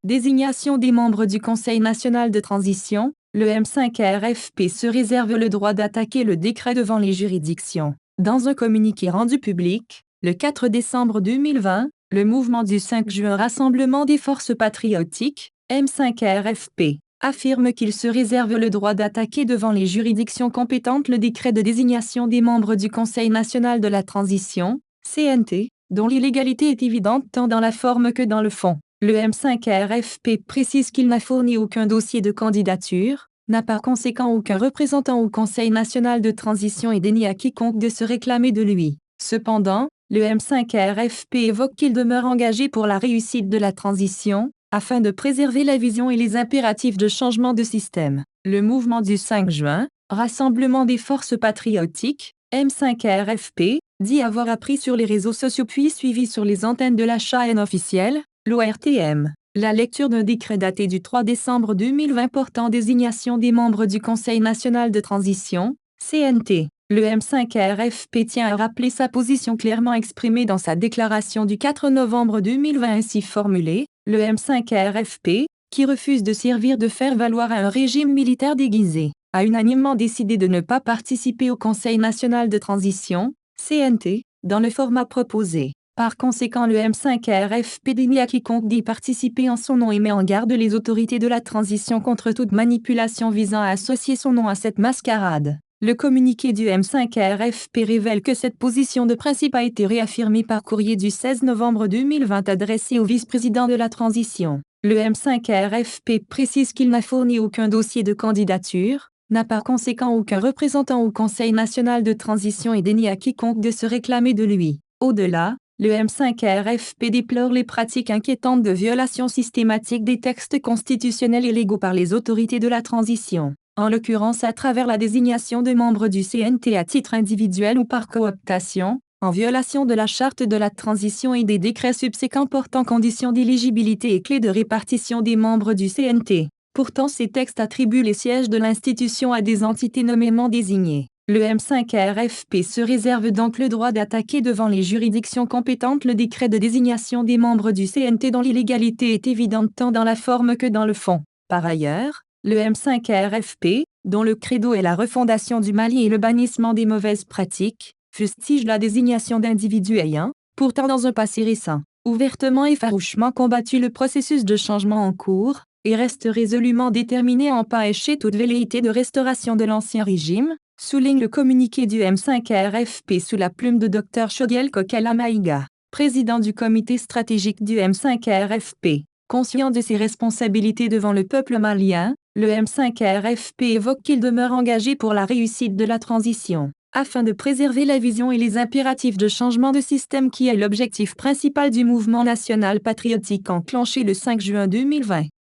Désignation des membres du Conseil national de transition, le M5RFP se réserve le droit d'attaquer le décret devant les juridictions. Dans un communiqué rendu public, le 4 décembre 2020, le mouvement du 5 juin Rassemblement des forces patriotiques, M5RFP, affirme qu'il se réserve le droit d'attaquer devant les juridictions compétentes le décret de désignation des membres du Conseil national de la transition, CNT, dont l'illégalité est évidente tant dans la forme que dans le fond. Le M5RFP précise qu'il n'a fourni aucun dossier de candidature, n'a par conséquent aucun représentant au Conseil national de transition et dénie à quiconque de se réclamer de lui. Cependant, le M5RFP évoque qu'il demeure engagé pour la réussite de la transition, afin de préserver la vision et les impératifs de changement de système. Le mouvement du 5 juin, Rassemblement des forces patriotiques, M5RFP, dit avoir appris sur les réseaux sociaux puis suivi sur les antennes de la chaîne officielle, l'ORTM, la lecture d'un décret daté du 3 décembre 2020 portant désignation des membres du Conseil national de transition, CNT. Le M5RFP tient à rappeler sa position clairement exprimée dans sa déclaration du 4 novembre 2020 ainsi formulée, le M5RFP, qui refuse de servir de faire valoir à un régime militaire déguisé, a unanimement décidé de ne pas participer au Conseil national de transition, CNT, dans le format proposé. Par conséquent, le M5RFP dénie à quiconque d'y participer en son nom et met en garde les autorités de la transition contre toute manipulation visant à associer son nom à cette mascarade. Le communiqué du M5RFP révèle que cette position de principe a été réaffirmée par courrier du 16 novembre 2020 adressé au vice-président de la transition. Le M5RFP précise qu'il n'a fourni aucun dossier de candidature, n'a par conséquent aucun représentant au Conseil national de transition et dénie à quiconque de se réclamer de lui. Au-delà, le M5RFP déplore les pratiques inquiétantes de violation systématique des textes constitutionnels et légaux par les autorités de la transition, en l'occurrence à travers la désignation de membres du CNT à titre individuel ou par cooptation, en violation de la charte de la transition et des décrets subséquents portant conditions d'éligibilité et clés de répartition des membres du CNT. Pourtant, ces textes attribuent les sièges de l'institution à des entités nommément désignées. Le M5RFP se réserve donc le droit d'attaquer devant les juridictions compétentes le décret de désignation des membres du CNT dont l'illégalité est évidente tant dans la forme que dans le fond. Par ailleurs, le M5RFP, dont le credo est la refondation du Mali et le bannissement des mauvaises pratiques, fustige la désignation d'individus ayant, pourtant dans un passé récent, ouvertement et farouchement combattu le processus de changement en cours, et reste résolument déterminé à empêcher toute velléité de restauration de l'ancien régime, souligne le communiqué du M5RFP sous la plume de Dr Choguel Kokala Maïga, président du comité stratégique du M5RFP. Conscient de ses responsabilités devant le peuple malien, le M5RFP évoque qu'il demeure engagé pour la réussite de la transition, afin de préserver la vision et les impératifs de changement de système qui est l'objectif principal du mouvement national patriotique enclenché le 5 juin 2020.